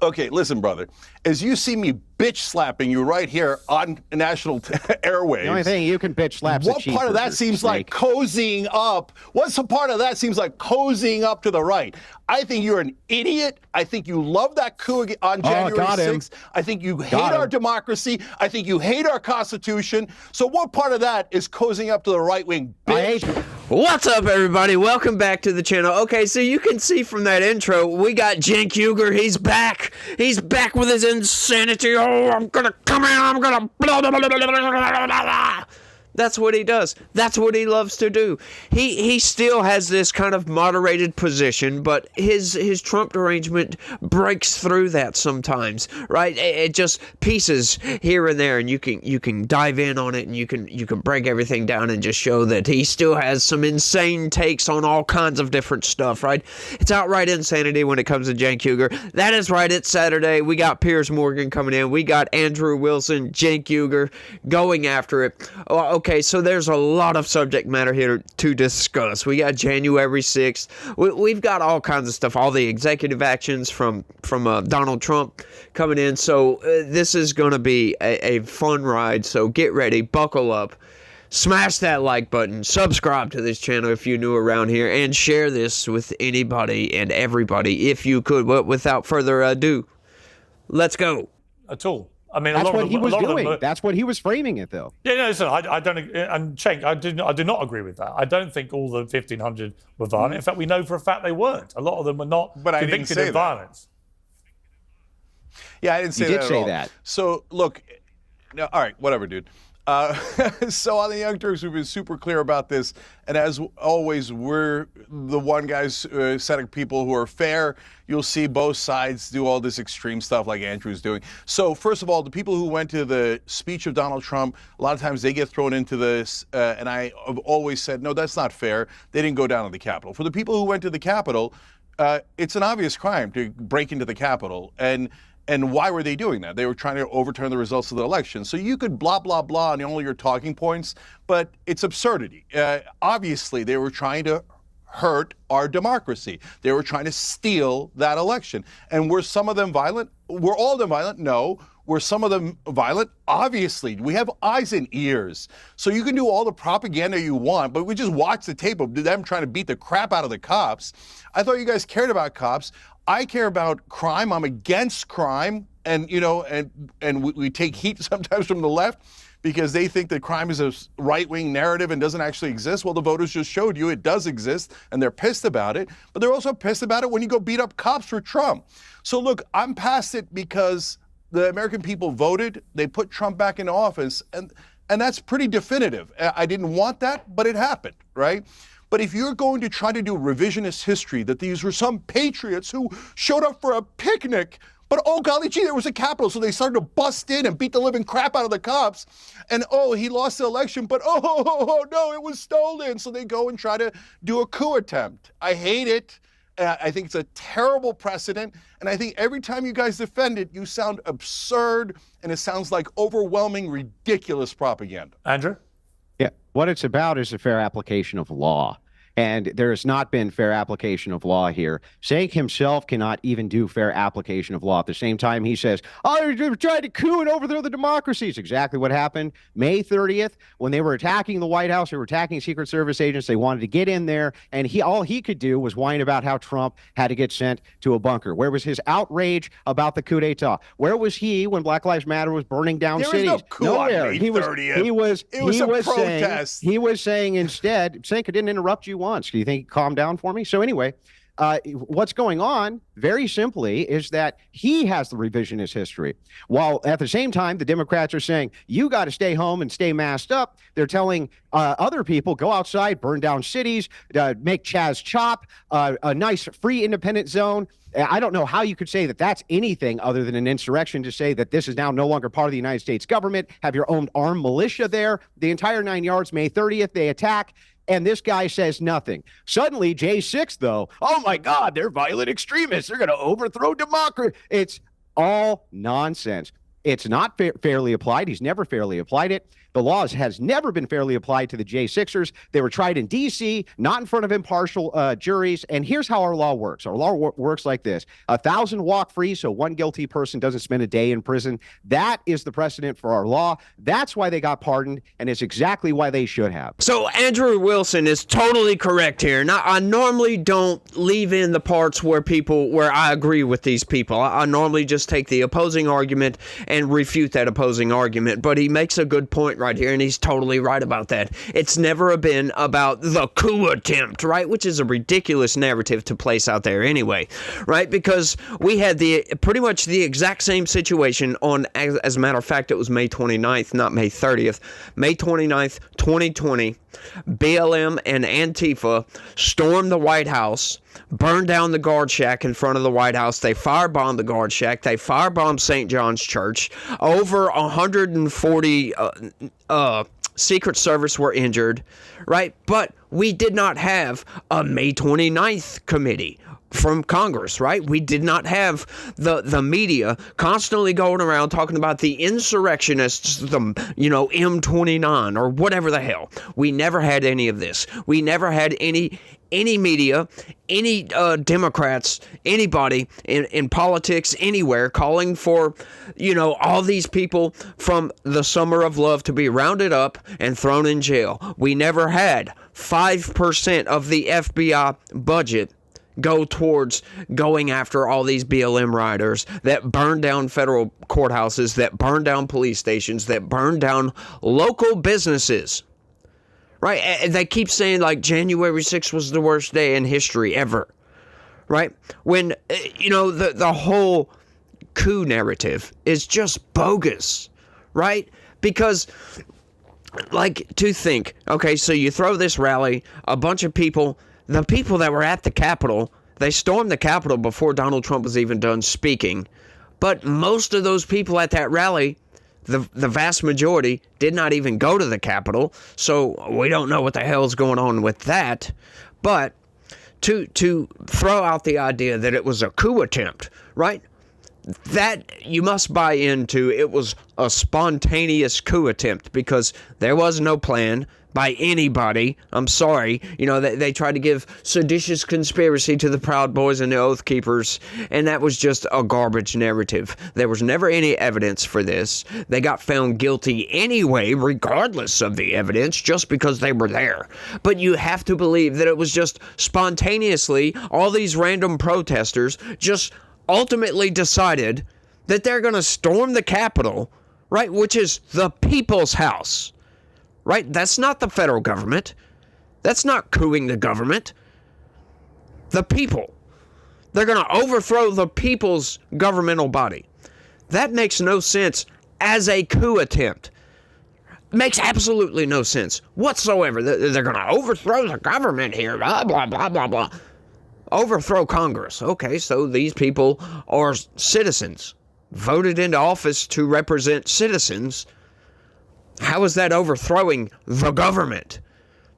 Okay, listen, brother. As you see me bitch slapping you right here on national airwaves. The only thing you can bitch slap. What part of that seems like cozying up? What's the part of that seems like cozying up to the right? I think you're an idiot. I think you love that coup on January 6th. I think you hate our democracy. I think you hate our Constitution. So what part of that is cozying up to the right wing, bitch? What's up, everybody? Welcome back to the channel. Okay, so you can see from that intro, we got Cenk Uygur. He's back. He's back with his insanity. Oh, I'm gonna come in. I'm gonna blah, blah, blah, blah, blah, blah, blah. That's what he does. That's what he loves to do. He still has this kind of moderated position, but his Trump derangement breaks through that sometimes, right? It just pieces here and there, and you can dive in on it, and you can break everything down and just show that he still has some insane takes on all kinds of different stuff, right? It's outright insanity when it comes to Cenk Uygur. That is right. It's Saturday. We got Piers Morgan coming in. We got Andrew Wilson, Cenk Uygur going after it. Okay, so there's a lot of subject matter here to discuss. We got January 6th. We've got all kinds of stuff, all the executive actions from Donald Trump coming in. So this is going to be a fun ride. So get ready, buckle up, smash that like button, subscribe to this channel if you're new around here, and share this with anybody and everybody if you could. But without further ado, let's go. At all. I mean, that's what he was doing. That's what he was framing it, though. Yeah, no, listen, I don't. And Cenk, I do not agree with that. I don't think all the 1,500 were violent. In fact, we know for a fact they weren't. A lot of them were not convicted of violence. Yeah, I didn't say that. You did say that. So look, no, all right, whatever, dude. So on the Young Turks, we've been super clear about this, and as always, we're the one guys set of people who are fair. You'll see both sides do all this extreme stuff like Andrew's doing. So first of all, the people who went to the speech of Donald Trump, a lot of times they get thrown into this, and I have always said, no, that's not fair. They didn't go down to the Capitol. For the people who went to the Capitol, it's an obvious crime to break into the Capitol, and why were they doing that? They were trying to overturn the results of the election. So you could blah, blah, blah on all your talking points, but it's absurdity. Obviously, they were trying to hurt our democracy. They were trying to steal that election. And were some of them violent? Were all of them violent? No. Were some of them violent? Obviously. We have eyes and ears. So you can do all the propaganda you want, but we just watch the tape of them trying to beat the crap out of the cops. I thought you guys cared about cops. I care about crime. I'm against crime. And, you know, and we take heat sometimes from the left because they think that crime is a right-wing narrative and doesn't actually exist. Well, the voters just showed you it does exist, and they're pissed about it. But they're also pissed about it when you go beat up cops for Trump. So look, I'm past it because the American people voted. They put Trump back in office, and that's pretty definitive. I didn't want that, but it happened, right? But if you're going to try to do revisionist history, that these were some patriots who showed up for a picnic, but oh golly gee, there was a Capitol, so they started to bust in and beat the living crap out of the cops, and oh, he lost the election, but oh no, it was stolen, so they go and try to do a coup attempt. I hate it. I think it's a terrible precedent, and I think every time you guys defend it, you sound absurd, and it sounds like overwhelming, ridiculous propaganda. Andrew? Yeah, what it's about is a fair application of law. And there has not been fair application of law here. Cenk himself cannot even do fair application of law. At the same time, he says, oh, they're trying to coup and overthrow the democracy. It's exactly what happened May 30th when they were attacking the White House. They were attacking Secret Service agents. They wanted to get in there. And all he could do was whine about how Trump had to get sent to a bunker. Where was his outrage about the coup d'etat? Where was he when Black Lives Matter was burning down cities? There was no coup on May 30th. It was a protest. He was saying instead, Cenk, I didn't interrupt you once. Do you think he calmed down for me? So anyway, what's going on, very simply, is that he has the revisionist history. While at the same time, the Democrats are saying, you got to stay home and stay masked up. They're telling other people, go outside, burn down cities, make Chaz chop, a nice free independent zone. I don't know how you could say that that's anything other than an insurrection to say that this is now no longer part of the United States government, have your own armed militia there. The entire 9 yards, May 30th, they attack. And this guy says nothing. Suddenly, J6, though, oh, my God, they're violent extremists. They're going to overthrow democracy. It's all nonsense. It's not fairly applied. He's never fairly applied it. The laws has never been fairly applied to the J6ers. They were tried in D.C., not in front of impartial juries. And here's how our law works. Our law works like this. 1,000 walk free, so one guilty person doesn't spend a day in prison. That is the precedent for our law. That's why they got pardoned, and it's exactly why they should have. So Andrew Wilson is totally correct here. Now, I normally don't leave in the parts where I agree with these people. I normally just take the opposing argument and refute that opposing argument. But he makes a good point right here, and he's totally right about that. It's never been about the coup attempt, right? Which is a ridiculous narrative to place out there anyway, right? Because we had pretty much the exact same situation on, as a matter of fact, it was May 29th, not May 30th, May 29th, 2020. BLM and Antifa stormed the White House, burned down the guard shack in front of the White House. They firebombed the guard shack. They firebombed St. John's Church. Over 140 Secret Service were injured, right? But we did not have a May 29th committee from Congress, right? We did not have the media constantly going around talking about the insurrectionists, the M29 or whatever the hell. We never had any of this. We never had any media, any Democrats, anybody in politics anywhere calling for, all these people from the Summer of Love to be rounded up and thrown in jail. We never had 5% of the FBI budget go towards going after all these BLM rioters that burned down federal courthouses, that burned down police stations, that burned down local businesses. Right? And they keep saying like January 6th was the worst day in history ever. Right? When, the whole coup narrative is just bogus. Right? Because, to think, okay, so you throw this rally, a bunch of people, the people that were at the Capitol, they stormed the Capitol before Donald Trump was even done speaking. But most of those people at that rally, the vast majority, did not even go to the Capitol. So we don't know what the hell's going on with that. But to throw out the idea that it was a coup attempt, right? That you must buy into. It was a spontaneous coup attempt because there was no plan by anybody. I'm sorry. They tried to give seditious conspiracy to the Proud Boys and the Oath Keepers, and that was just a garbage narrative. There was never any evidence for this. They got found guilty anyway, regardless of the evidence, just because they were there. But you have to believe that it was just spontaneously, all these random protesters just ultimately decided that they're going to storm the Capitol, right, which is the people's house. Right? That's not the federal government. That's not coupping the government. The people. They're going to overthrow the people's governmental body. That makes no sense as a coup attempt. Makes absolutely no sense whatsoever. They're going to overthrow the government here. Blah, blah, blah, blah, blah. Overthrow Congress. Okay, so these people are citizens. Voted into office to represent citizens. How is that overthrowing the government?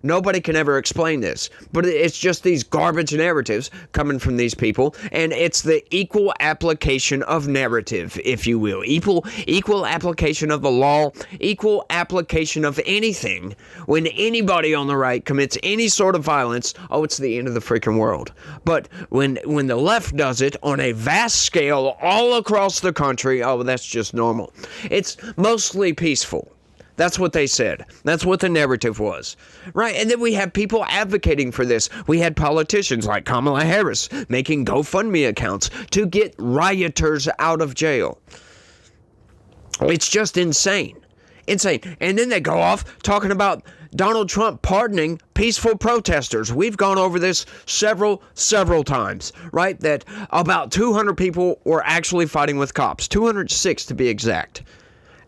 Nobody can ever explain this, but it's just these garbage narratives coming from these people, and it's the equal application of narrative, if you will. Equal application of the law, equal application of anything. When anybody on the right commits any sort of violence, it's the end of the freaking world. But when the left does it on a vast scale all across the country, that's just normal. It's mostly peaceful. That's what they said. That's what the narrative was. Right? And then we have people advocating for this. We had politicians like Kamala Harris making GoFundMe accounts to get rioters out of jail. It's just insane. Insane. And then they go off talking about Donald Trump pardoning peaceful protesters. We've gone over this several times, right? That about 200 people were actually fighting with cops. 206 to be exact.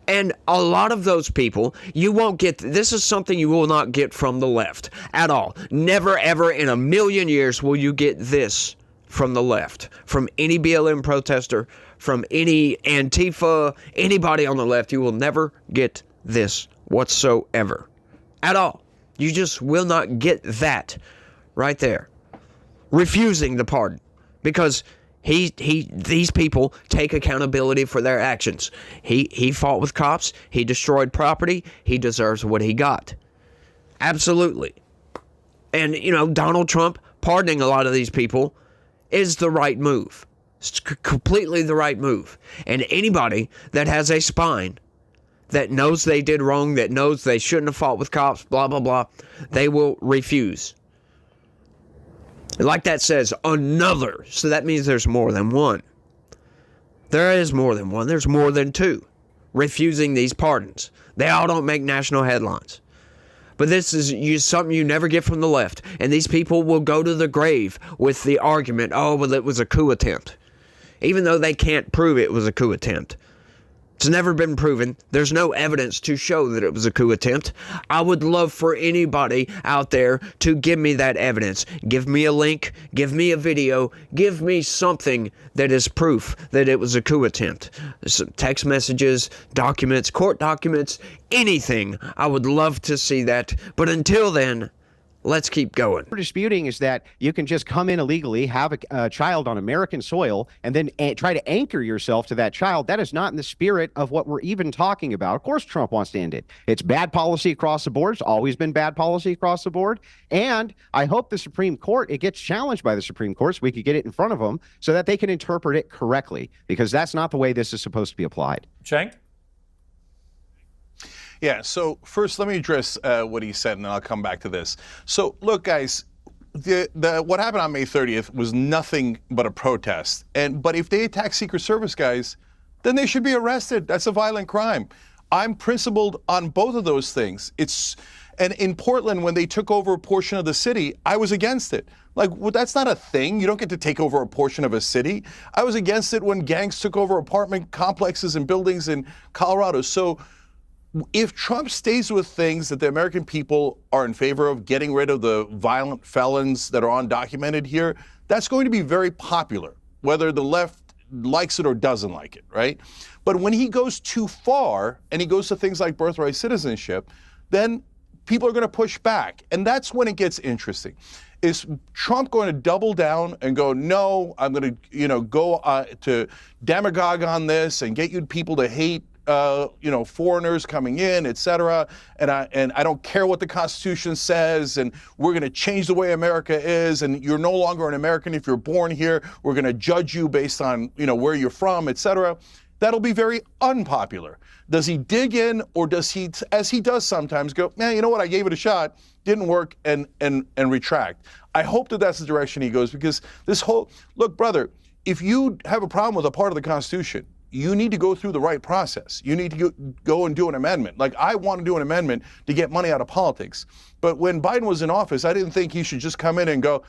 And a lot of those people, you won't get, this is something you will not get from the left at all. Never, ever in a million years will you get this from the left, from any BLM protester, from any Antifa, anybody on the left. You will never get this whatsoever at all. You just will not get that right there. Refusing the pardon. Because These people take accountability for their actions. He fought with cops. He destroyed property. He deserves what he got. Absolutely. And, Donald Trump pardoning a lot of these people is the right move. It's completely the right move. And anybody that has a spine, that knows they did wrong, that knows they shouldn't have fought with cops, blah, blah, blah, they will refuse. Like that says, another. So that means there's more than one. There is more than one. There's more than two refusing these pardons. They all don't make national headlines. But this is something you never get from the left. And these people will go to the grave with the argument, oh, well, it was a coup attempt. Even though they can't prove it was a coup attempt. It's never been proven. There's no evidence to show that it was a coup attempt. I would love for anybody out there to give me that evidence. Give me a link. Give me a video. Give me something that is proof that it was a coup attempt. Some text messages, documents, court documents, anything. I would love to see that. But until then, let's keep going. What we're disputing is that you can just come in illegally, have a child on American soil, and then try to anchor yourself to that child. That is not in the spirit of what we're even talking about. Of course, Trump wants to end it. It's bad policy across the board. It's always been bad policy across the board. And I hope the Supreme Court, it gets challenged by the Supreme Court so we could get it in front of them so that they can interpret it correctly, because that's not the way this is supposed to be applied. Cenk? Yeah, so first let me address what he said, and then I'll come back to this. So look, guys, what happened on May 30th was nothing but a protest. But if they attack Secret Service guys, then they should be arrested. That's a violent crime. I'm principled on both of those things. And in Portland, when they took over a portion of the city, I was against it. Like, well, that's not a thing. You don't get to take over a portion of a city. I was against it when gangs took over apartment complexes and buildings in Colorado. So if Trump stays with things that the American people are in favor of, getting rid of the violent felons that are undocumented here, that's going to be very popular, whether the left likes it or doesn't like it, right? But when he goes too far and he goes to things like birthright citizenship, then people are going to push back. And that's when it gets interesting. Is Trump going to double down and go, no, I'm going to, go to demagogue on this and get you people to hate foreigners coming in, et cetera, and I don't care what the Constitution says, and we're going to change the way America is, and you're no longer an American if you're born here. We're going to judge you based on, where you're from, et cetera. That'll be very unpopular. Does he dig in, or does he, as he does sometimes, go, man, you know what, I gave it a shot, didn't work, and retract? I hope that that's the direction he goes, because look, brother, if you have a problem with a part of the Constitution, you need to go through the right process. You need to go and do an amendment. Like, I want to do an amendment to get money out of politics. But when Biden was in office, I didn't think he should just come in and go,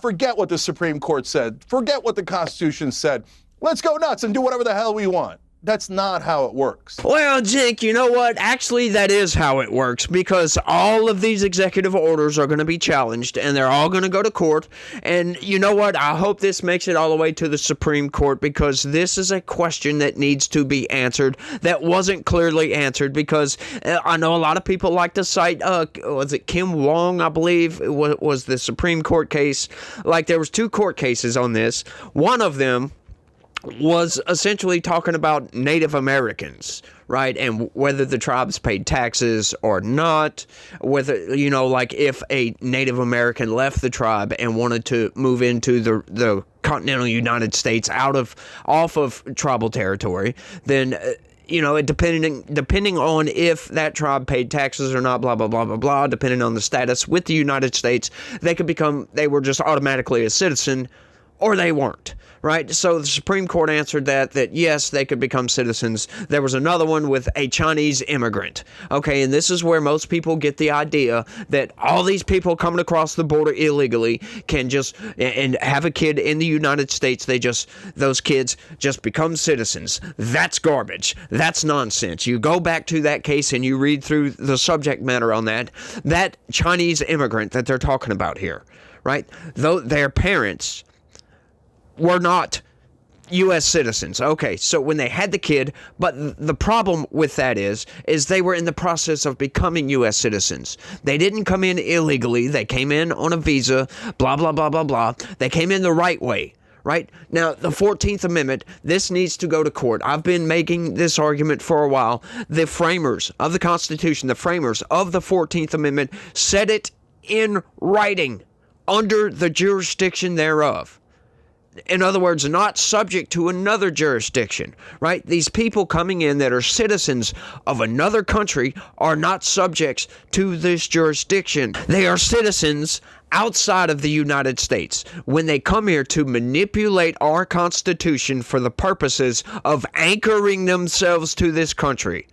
forget what the Supreme Court said. Forget what the Constitution said. Let's go nuts and do whatever the hell we want. That's not how it works. Well, Cenk, you know what? Actually, that is how it works, because all of these executive orders are going to be challenged, and they're all going to go to court. And you know what? I hope this makes it all the way to the Supreme Court, because this is a question that needs to be answered that wasn't clearly answered, because I know a lot of people like to cite, was it Kim Wong, I believe, was the Supreme Court case. Like, there was 2 court cases on this. One of them was essentially talking about Native Americans, right? And whether the tribes paid taxes or not, whether, like if a Native American left the tribe and wanted to move into the continental United States off of tribal territory, then depending on if that tribe paid taxes or not, blah, blah, blah, blah, blah, depending on the status with the United States, they were just automatically a citizen, or they weren't. Right? So the Supreme Court answered that yes, they could become citizens. There was another one with a Chinese immigrant. Okay, and this is where most people get the idea that all these people coming across the border illegally can just and have a kid in the United States. Those kids just become citizens. That's garbage. That's nonsense. You go back to that case and you read through the subject matter on that Chinese immigrant that they're talking about here, right? Though their parents were not U.S. citizens. Okay, so when they had the kid, but the problem with that is they were in the process of becoming U.S. citizens. They didn't come in illegally. They came in on a visa, blah, blah, blah, blah, blah. They came in the right way, right? Now, the 14th Amendment, this needs to go to court. I've been making this argument for a while. The framers of the Constitution, the framers of the 14th Amendment said it in writing, under the jurisdiction thereof. In other words, not subject to another jurisdiction, right? These people coming in that are citizens of another country are not subjects to this jurisdiction. They are citizens outside of the United States. When they come here to manipulate our Constitution for the purposes of anchoring themselves to this country,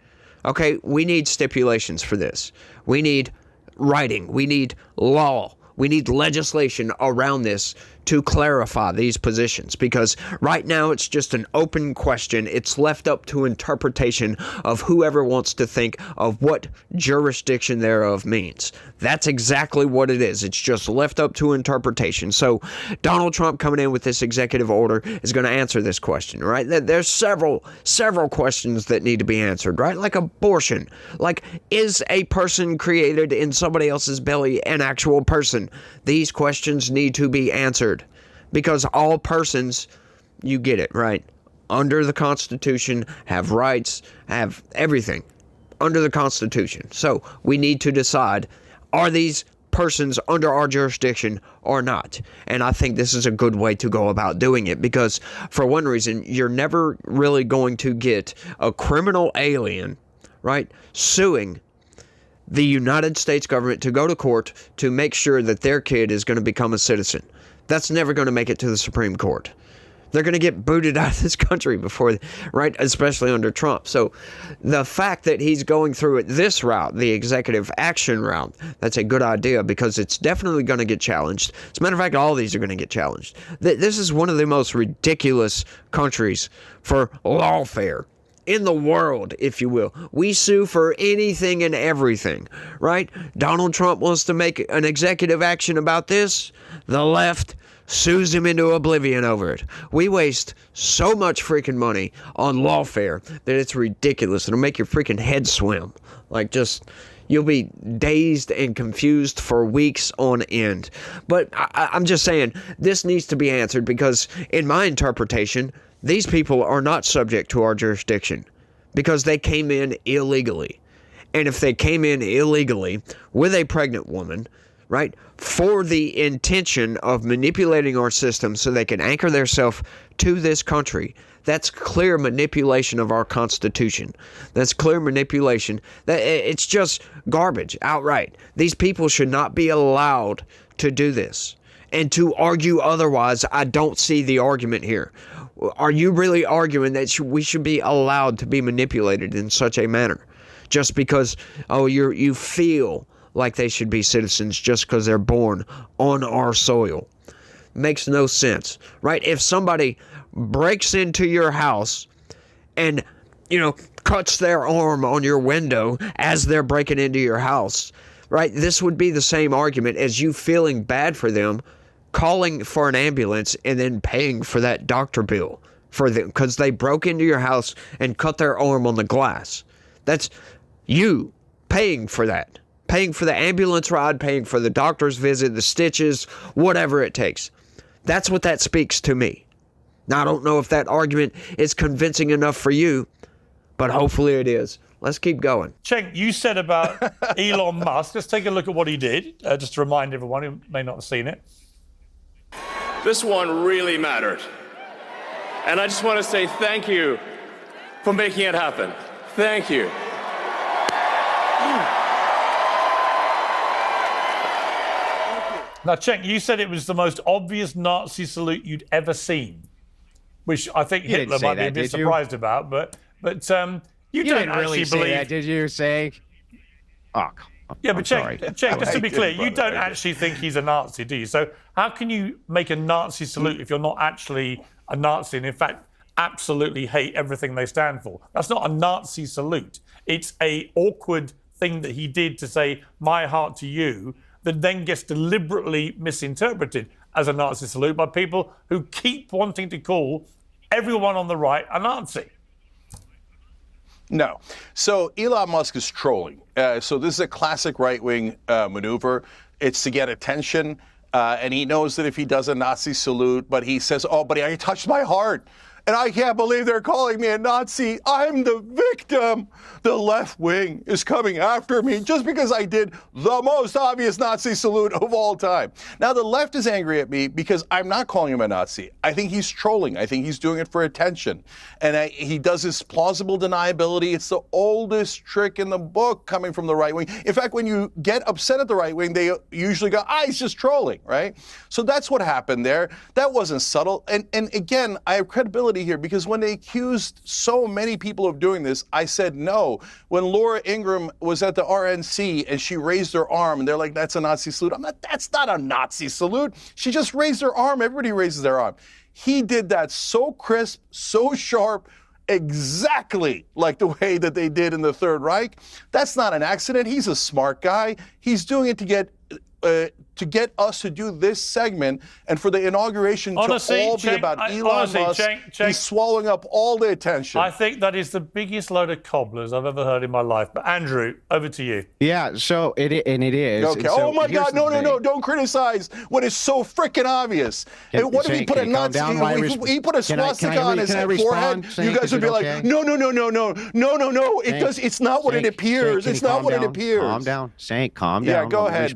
okay, we need stipulations for this. We need writing. We need law. We need legislation around this to clarify these positions, because right now it's just an open question. It's left up to interpretation of whoever wants to think of what jurisdiction thereof means. That's exactly what it is. It's just left up to interpretation. So Donald Trump coming in with this executive order is going to answer this question, right? There's several questions that need to be answered, right? Like abortion. Like, is a person created in somebody else's belly an actual person? These questions need to be answered, because all persons, you get it, right, under the Constitution, have rights, have everything under the Constitution. So we need to decide, are these persons under our jurisdiction or not? And I think this is a good way to go about doing it, because for one reason, you're never really going to get a criminal alien, right, suing the United States government to go to court to make sure that their kid is going to become a citizen. That's never going to make it to the Supreme Court. They're going to get booted out of this country before, right, especially under Trump. So the fact that he's going through it this route, the executive action route, that's a good idea, because it's definitely going to get challenged. As a matter of fact, all of these are going to get challenged. This is one of the most ridiculous countries for lawfare in the world, if you will. We sue for anything and everything, right? Donald Trump wants to make an executive action about this. The left sues him into oblivion over it. We waste so much freaking money on lawfare that it's ridiculous. It'll make your freaking head swim. Like, just, you'll be dazed and confused for weeks on end. But I'm just saying, this needs to be answered, because in my interpretation, these people are not subject to our jurisdiction because they came in illegally. And if they came in illegally with a pregnant woman, right, for the intention of manipulating our system so they can anchor themselves to this country, that's clear manipulation of our Constitution. That's clear manipulation. It's just garbage outright. These people should not be allowed to do this. And to argue otherwise, I don't see the argument here. Are you really arguing that we should be allowed to be manipulated in such a manner? Just because, you feel like they should be citizens just because they're born on our soil. Makes no sense, right? If somebody breaks into your house and, cuts their arm on your window as they're breaking into your house, right? This would be the same argument as you feeling bad for them, calling for an ambulance and then paying for that doctor bill for them because they broke into your house and cut their arm on the glass. That's you paying for that. Paying for the ambulance ride, paying for the doctor's visit, the stitches, whatever it takes. That's what that speaks to me. Now, I don't know if that argument is convincing enough for you, but hopefully it is. Let's keep going. Cenk, you said about Elon Musk. Let's take a look at what he did, just to remind everyone who may not have seen it. This one really mattered. And I just want to say thank you for making it happen. Thank you. Now, Cenk, you said it was the most obvious Nazi salute you'd ever seen, which I think Hitler might be a bit surprised about, but you don't really actually say believe that, did you, Cenk? Oh, yeah, but Cenk, just to be clear, you don't actually think he's a Nazi, do you? So how can you make a Nazi salute if you're not actually a Nazi and, in fact, absolutely hate everything they stand for? That's not a Nazi salute. It's a awkward thing that he did to say, my heart to you, that then gets deliberately misinterpreted as a Nazi salute by people who keep wanting to call everyone on the right a Nazi. No. So Elon Musk is trolling. So this is a classic right-wing maneuver. It's to get attention. and he knows that if he does a Nazi salute, but he says, "Oh, but I touched my heart. And I can't believe they're calling me a Nazi. I'm the victim. The left wing is coming after me just because I did the most obvious Nazi salute of all time." Now, the left is angry at me because I'm not calling him a Nazi. I think he's trolling. I think he's doing it for attention. And he does his plausible deniability. It's the oldest trick in the book coming from the right wing. In fact, when you get upset at the right wing, they usually go, he's just trolling, right? So that's what happened there. That wasn't subtle. And again, I have credibility here because when they accused so many people of doing this, I said no. When Laura Ingraham was at the RNC and she raised her arm and they're like, "That's a Nazi salute." I'm not, that's not a Nazi salute. She just raised her arm. Everybody raises their arm. He did that so crisp, so sharp, exactly like the way that they did in the Third Reich. That's not an accident. He's a smart guy. He's doing it to get us to do this segment and for the inauguration to all be about Elon Musk. He's swallowing up all the attention. I think that is the biggest load of cobblers I've ever heard in my life. But Andrew, over to you. Yeah, so it is. Okay. So oh my God! No! Don't criticize what is so freaking obvious. What if he put a Nazi? He put a swastika on his forehead. You guys would be like, no! It does. It's not what it appears. It's not what it appears. Calm down, Cenk. Calm down. Yeah, go ahead.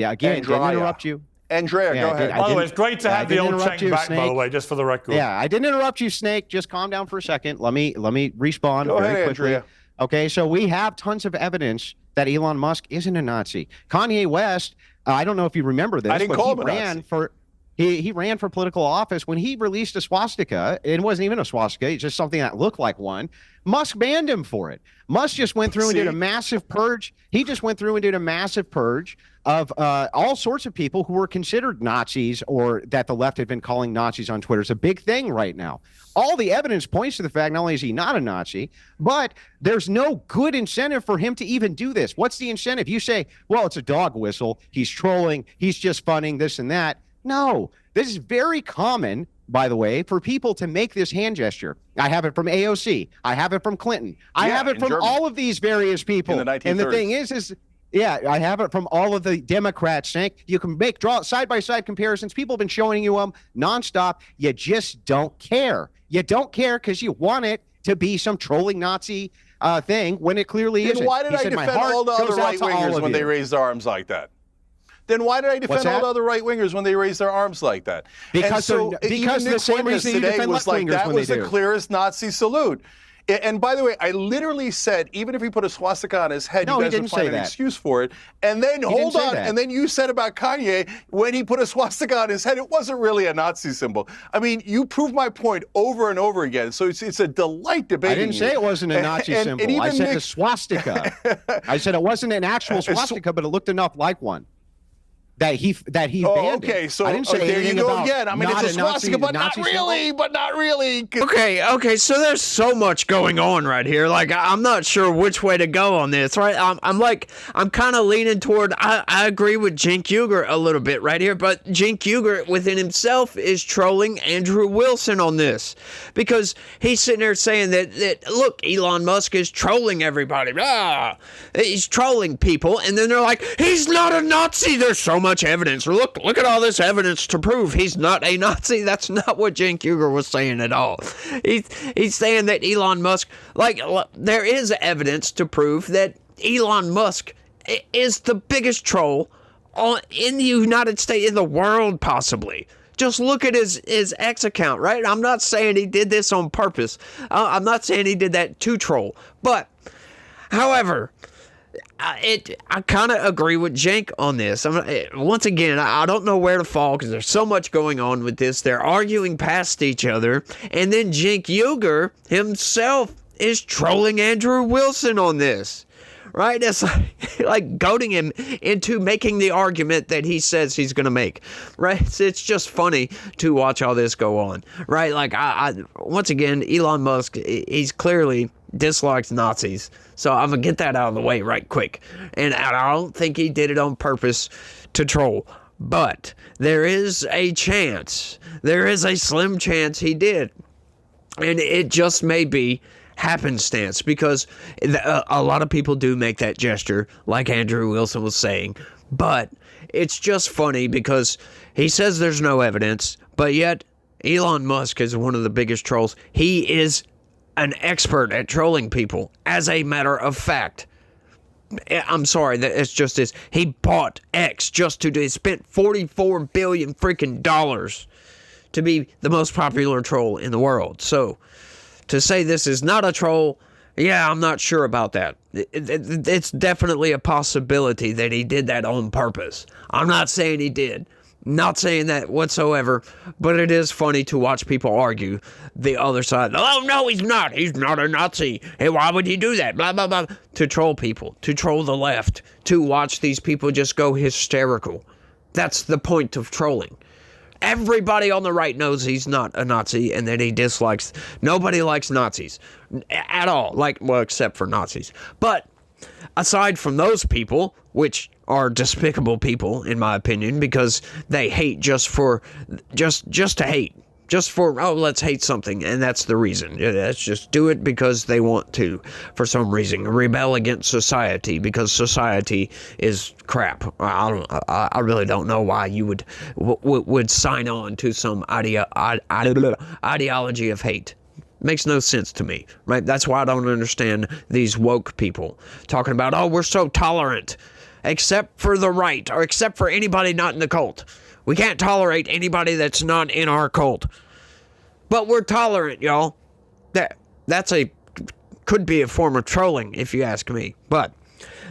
Again, didn't interrupt you. Andrea, go ahead. By the way, it's great to have the old Cenk back, by the way, just for the record. Yeah, I didn't interrupt you, Cenk. Just calm down for a second. Let me respond very quickly. Andrea. Okay, so we have tons of evidence that Elon Musk isn't a Nazi. Kanye West, I don't know if you remember this, I didn't call him a Nazi. He ran for political office when he released a swastika. It wasn't even a swastika. It's just something that looked like one. Musk banned him for it. Musk just went through and did a massive purge. He just went through and did a massive purge of all sorts of people who were considered Nazis or that the left had been calling Nazis on Twitter. It's a big thing right now. All the evidence points to the fact not only is he not a Nazi, but there's no good incentive for him to even do this. What's the incentive? You say, well, it's a dog whistle. He's trolling. He's just funning this and that. No, this is very common, by the way, for people to make this hand gesture. I have it from AOC. I have it from Clinton. I have it from Germany. All of these various people. In the 1930s. And the thing is, yeah, I have it from all of the Democrats. Cenk. You can draw side-by-side comparisons. People have been showing you them nonstop. You just don't care. You don't care because you want it to be some trolling Nazi thing when it clearly isn't. Then why did I defend all the other right-wingers when they raised their arms like that? Then why did I defend all the other right-wingers when they raised their arms like that? Because the same reason you defend left-wingers that was the clearest Nazi salute. And by the way, I literally said, even if he put a swastika on his head, you guys would find an excuse for it. And then, hold on, and then you said about Kanye, when he put a swastika on his head, it wasn't really a Nazi symbol. I mean, you proved my point over and over again. So it's a delight debating I didn't say it wasn't a Nazi symbol. I said a swastika. I said it wasn't an actual swastika, but it looked enough like one. That he banned okay, so I didn't say there you go again. I mean, it's a swastika, but not really. Okay, so there's so much going on right here. Like, I'm not sure which way to go on this, right? I'm kind of leaning toward, I agree with Cenk Uygur a little bit right here, but Cenk Uygur within himself is trolling Andrew Wilson on this because he's sitting there saying that look, Elon Musk is trolling everybody. He's trolling people, and then they're like, he's not a Nazi. There's so much evidence. Look at all this evidence to prove he's not a Nazi. That's not what Cenk Uygur was saying at all. He's saying that Elon Musk, there is evidence to prove that Elon Musk is the biggest troll in the United States, in the world, possibly. Just look at his X account, right? I'm not saying he did this on purpose. I'm not saying he did that to troll. But, however, I kind of agree with Cenk on this. Once again, I don't know where to fall because there's so much going on with this. They're arguing past each other. And then Cenk Uygur himself is trolling Andrew Wilson on this. Right? It's like goading him into making the argument that he says he's going to make. Right? It's just funny to watch all this go on. Right? Like, once again, Elon Musk, he's clearly dislikes Nazis. So I'm going to get that out of the way right quick. And I don't think he did it on purpose to troll. But there is a chance. There is a slim chance he did. And it just may be happenstance because a lot of people do make that gesture, like Andrew Wilson was saying. But it's just funny because he says there's no evidence, but yet Elon Musk is one of the biggest trolls. He is an expert at trolling people, as a matter of fact. I'm sorry, that it's just this. He bought X just to do. He spent $44 billion freaking dollars to be the most popular troll in the world. So to say this is not a troll, yeah, I'm not sure about that. It's definitely a possibility that he did that on purpose. I'm not saying he did. Not saying that whatsoever, but it is funny to watch people argue the other side. Oh, no, he's not. He's not a Nazi. Hey, why would he do that? Blah, blah, blah. To troll people, to troll the left, to watch these people just go hysterical. That's the point of trolling. Everybody on the right knows he's not a Nazi and that he dislikes. Nobody likes Nazis at all. Like, well, except for Nazis. But aside from those people, which are despicable people, in my opinion, because they hate just to hate. Just for, oh, let's hate something, and that's the reason. Let's just do it because they want to, for some reason. Rebel against society, because society is crap. I really don't know why you would sign on to some ideology of hate. Makes no sense to me, right? That's why I don't understand these woke people talking about, oh, we're so tolerant, except for the right, or except for anybody not in the cult. We can't tolerate anybody that's not in our cult. But we're tolerant, y'all. Could be a form of trolling, if you ask me. But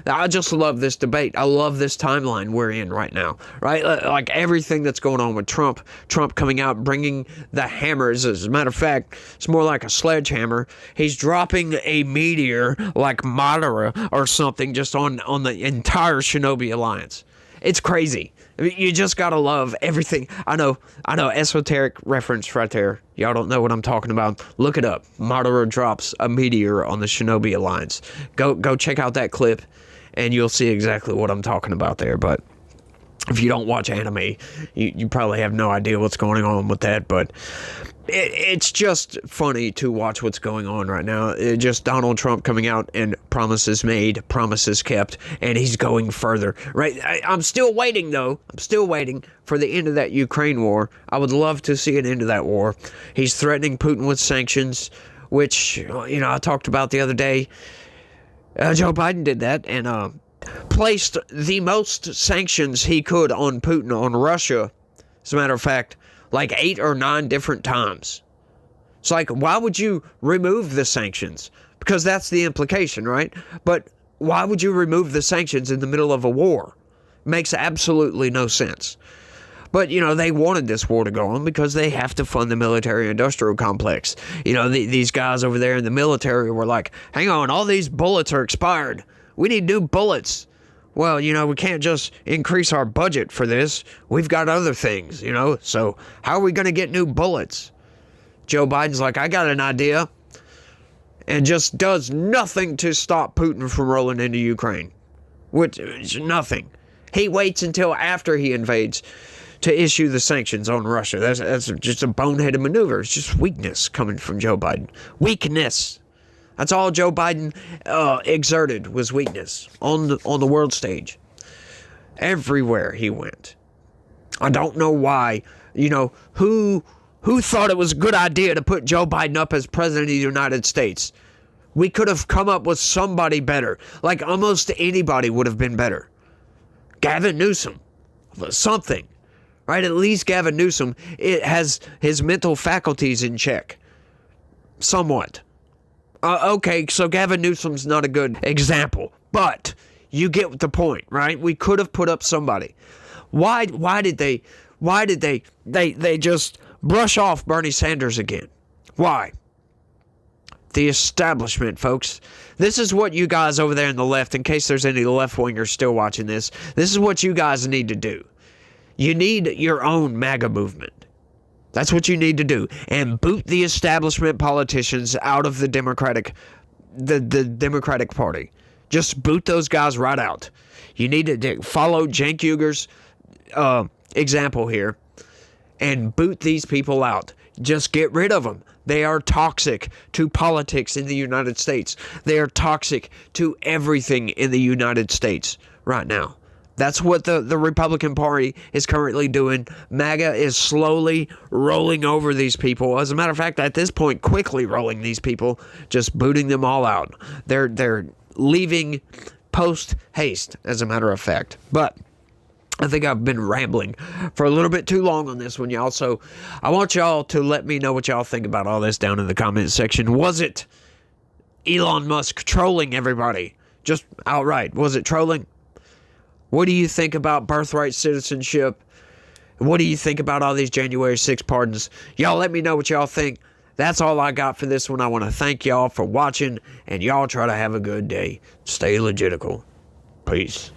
I just love this debate. I love this timeline we're in right now, right? Like everything that's going on with Trump coming out, bringing the hammers. As a matter of fact, it's more like a sledgehammer. He's dropping a meteor like Madara or something just on the entire Shinobi Alliance. It's crazy. I mean, you just gotta love everything. I know, esoteric reference right there. Y'all don't know what I'm talking about. Look it up. Madara drops a meteor on the Shinobi Alliance. Go check out that clip, and you'll see exactly what I'm talking about there. But if you don't watch anime, you probably have no idea what's going on with that. But it's just funny to watch what's going on right now. Just Donald Trump coming out and promises made, promises kept, and he's going further. Right? I'm still waiting, though. I'm still waiting for the end of that Ukraine war. I would love to see an end to that war. He's threatening Putin with sanctions, which, I talked about the other day. Joe Biden did that and placed the most sanctions he could on Putin, on Russia. As a matter of fact, like 8 or 9 different times. It's like, why would you remove the sanctions? Because that's the implication, right? But why would you remove the sanctions in the middle of a war? Makes absolutely no sense. But, they wanted this war to go on because they have to fund the military-industrial complex. These guys over there in the military were like, hang on, all these bullets are expired. We need new bullets. Well, we can't just increase our budget for this. We've got other things, So how are we going to get new bullets? Joe Biden's like, I got an idea. And just does nothing to stop Putin from rolling into Ukraine. Which is nothing. He waits until after he invades to issue the sanctions on Russia. That's just a boneheaded maneuver. It's just weakness coming from Joe Biden. Weakness. That's all Joe Biden exerted was weakness on the world stage. Everywhere he went. I don't know why. Who thought it was a good idea to put Joe Biden up as president of the United States? We could have come up with somebody better. Like almost anybody would have been better. Gavin Newsom. Something. Right? At least Gavin Newsom, it has his mental faculties in check. Somewhat. Okay, so Gavin Newsom's not a good example, but you get the point, right? We could have put up somebody. Why did they just brush off Bernie Sanders again? Why? The establishment, folks. This is what you guys over there on the left, in case there's any left-wingers still watching this is what you guys need to do. You need your own MAGA movement. That's what you need to do. And boot the establishment politicians out of the Democratic Party. Just boot those guys right out. You need to follow Cenk Uygur's example here and boot these people out. Just get rid of them. They are toxic to politics in the United States. They are toxic to everything in the United States right now. That's what the Republican Party is currently doing. MAGA is slowly rolling over these people. As a matter of fact, at this point, quickly rolling these people, just booting them all out. They're leaving post haste, as a matter of fact. But I think I've been rambling for a little bit too long on this one, y'all. So I want y'all to let me know what y'all think about all this down in the comment section. Was it Elon Musk trolling everybody? Just outright. Was it trolling? What do you think about birthright citizenship? What do you think about all these January 6 pardons? Y'all let me know what y'all think. That's all I got for this one. I want to thank y'all for watching, and y'all try to have a good day. Stay legitical. Peace.